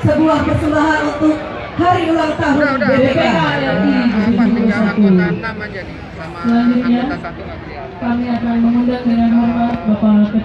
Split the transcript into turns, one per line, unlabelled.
Sebuah persembahan untuk hari ulang tahun BPK.
Selanjutnya kami akan mengundang dengan hormat Bapak Ketua